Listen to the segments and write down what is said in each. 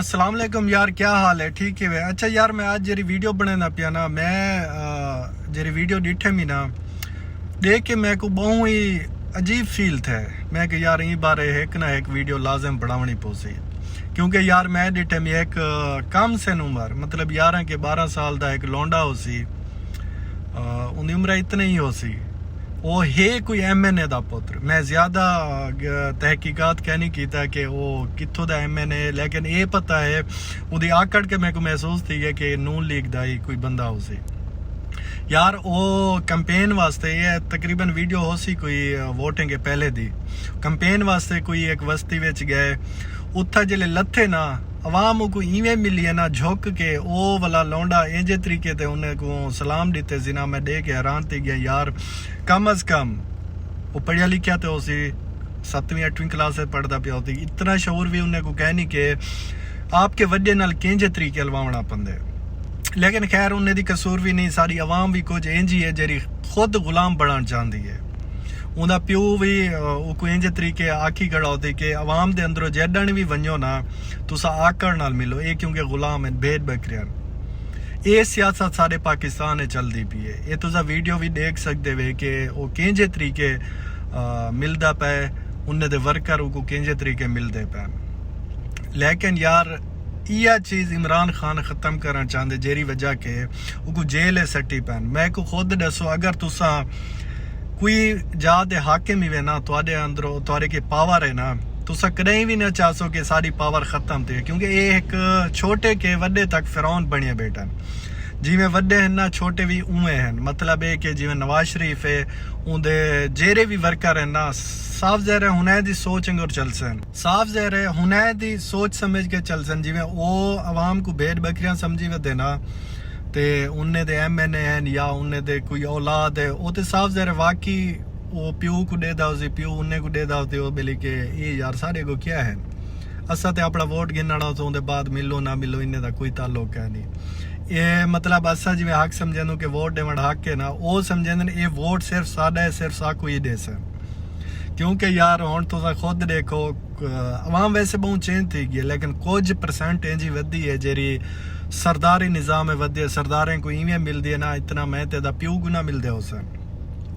अस्सलाम वालेकुम यार, क्या हाल है? ठीक है। अच्छा यार, मैं आज जेरी वीडियो बनाना पिया ना, मैं जेरी वीडियो डिठे मी ना देख के मैं को बहुत ही अजीब फील थे। मैं कि यार ई बार एक ना एक वीडियो लाजम बनावनी पोसी, क्योंकि यार मैं डिठे मी एक कम से उम्र मतलब 11 के 12 साल का एक लौंडा हो सी, उनकी उम्र इतनी ही हो सी। वो है कोई MNA का पुत्र। मैं ज्यादा तहकीकात कह नहीं किया कि वो कितों का MNA, लेकिन ये पता है उसकी आकड़ के मेरे को महसूस थी है कि नून लीग का ही कोई बंदा हो सी। यार वो कैंपेन वास्ते ये तकरीबन वीडियो हो सी कोई वोटिंग के पहले दी कैंपेन वास्ते कोई एक बस्ती विच गए, उत्था जिले लथे ना अवाम को इवें मिली है ना झुक के ओ वाला लौंडा इंजे तरीके ते उन्हें को सलाम दीते जिना मैं दे के हैरान थी गया। यार कम अज कम वो पढ़िया लिखा तो उसी 7वीं 8वीं क्लास से पढ़ता पिया होती, इतना शौर भी उन्हें को कहनी कि आपके वड्डे नाल किंजे तरीके लवावना पौंदे। लेकिन खैर उन्हें दी कसूर भी नहीं, सारी अवाम भी कुछ इंज ही है जेरी खुद गुलाम बनाना चाहती है। उनका प्यो भी कोई इंज तरीके आखी खड़ा होती कि अवाम के अंदरों जेडन भी वनो ना तुसा आकड़ नाल मिलो, ये क्योंकि गुलाम है भेड़ बकरियां। ये सियासत सारे पाकिस्तान में चलती पी है। ये तुसा वीडियो भी देख सकते वे कि वो किंजे तरीके मिलता पे उन्हें दे वर्कर को किंजे तरीके मिलते पे। लेकिन यार यह चीज़ इमरान खान ख़त्म करना चाहते जेरी वजह के वो जेल सट्टी पैन। मैं को खुद दसो, अगर तुसा कोई जात हाकिम ही वे ना तुहाडे अंदरों तुहाडे के पावर है ना, तुसा कदें भी ना चाहो कि सारी पावर खत्म थी, क्योंकि ये एक छोटे के वड्डे तक फिरौन बनिए बैठा। जिमें वड्डे हैं ना छोटे भी उवें हैं। मतलब है कि जिमें नवाज शरीफ है उनके जेरे भी वर्कर हैं ना साफ ज़ाहिर है हुनैर दी सोच अंगर चल सन, साफ ज़ाहिर है हुनैर दी सोच समझ के चल सन। जिमें वो आवाम को भेड़ बकरियां समझी वे देना ते उन्हें दे MNA हैं या उन्हें दे कोई औलाद है, वो तो साफ ज़ाहिर वाकई वो प्यो को दे दाओ प्यो उन्हें को दे दाओ वो बोले कि ये यार सारे को क्या है असा तो अपना वोट गिनना तो उनके बाद मिलो ना मिलो इन्हें का कोई ताल्लुक है नहीं। ये मतलब असा जिमें हक समझें कि वोट देवन हक है ना, वो समझें ये वोट सिर्फ साडा है, सिर्फ साकू ही दे सन। क्योंकि यार हुण तुसा खुद देखो अवाम वैसे बहुत चेंज थी गई, लेकिन कुछ परसेंट इंजी वधी है जेरी सरदारी निज़ाम है वधी है। सरदारें को इवें मिलती है ना इतना मैं तेदा प्यो गुना मिलते हो सन,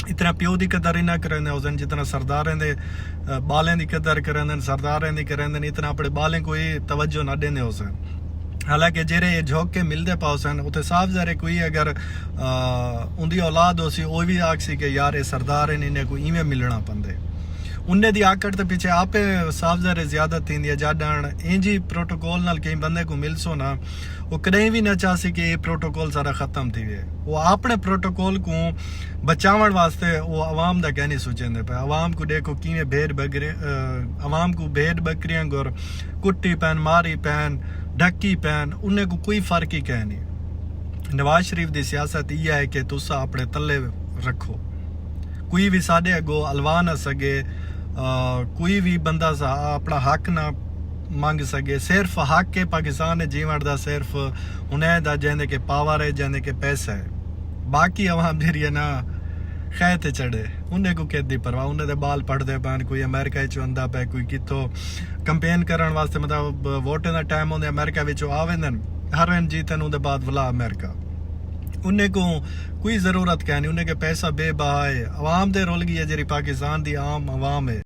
इतना प्यो की कदर ही ना करें हो सन जितना सरदारें दे बालें की कदर करें, सरदारें की करें इतना अपने बालें को ही तवज्जो ना देने हो सन। हालांकि जेरे ये झोंक के मिलते पाओ सन उते साफ ज़ाहिर कोई अगर उनकी औलाद हो सी वो भी आखसी कि यार ये सरदार इन्हें को इवें मिलना पौंदे। उन्हें दी आकड़ तो पीछे आपे साफ ज़ाहिर ज्यादा थी जाडन इंजी प्रोटोकॉल नाल कई बंदे को मिलसो ना वो कदें भी ना चाहसी कि ये प्रोटोकॉल सारा खत्म थी वे। वो अपने प्रोटोकॉल को बचावन वास्ते वो अवाम का कह नहीं सोचेंदे पे। अवाम को देखो किवें भेड़ बकरी अवाम को भेड़ बकरियां गोर कुट्टी पैन मारी पैन ढक्की पैन उन्हें को कोई फर्क ही कह नहीं। नवाज शरीफ की सियासत यह है कि तुसा अपने तले रखो, कोई भी साढ़े अगो अलवा ना सके, कोई भी बंदा अपना हक ना मंग सके। सिर्फ हक के पाकिस्तान है जीवन का सिर्फ उन्हें दा जेंदे के पावर है जेंदे के पैसा है। बाकी अवाम जेरी है ना खै ते चढ़े उन्हें को कहती परवाह, उन्हें दे बाल पढ़ते पैन, कोई अमेरिका चंदा पे कोई कितों कंपेन करने वास्ते मतलब वोटें का टाइम होंगे अमेरिका आवेंदन हर वन जीतन उनके बाद वला अमेरिका। उन्हें को कोई ज़रूरत क्या नहीं, उन्हें के पैसा बेबहा है। अवाम दे रुल गई है जेरी पाकिस्तान दी आम अवाम है।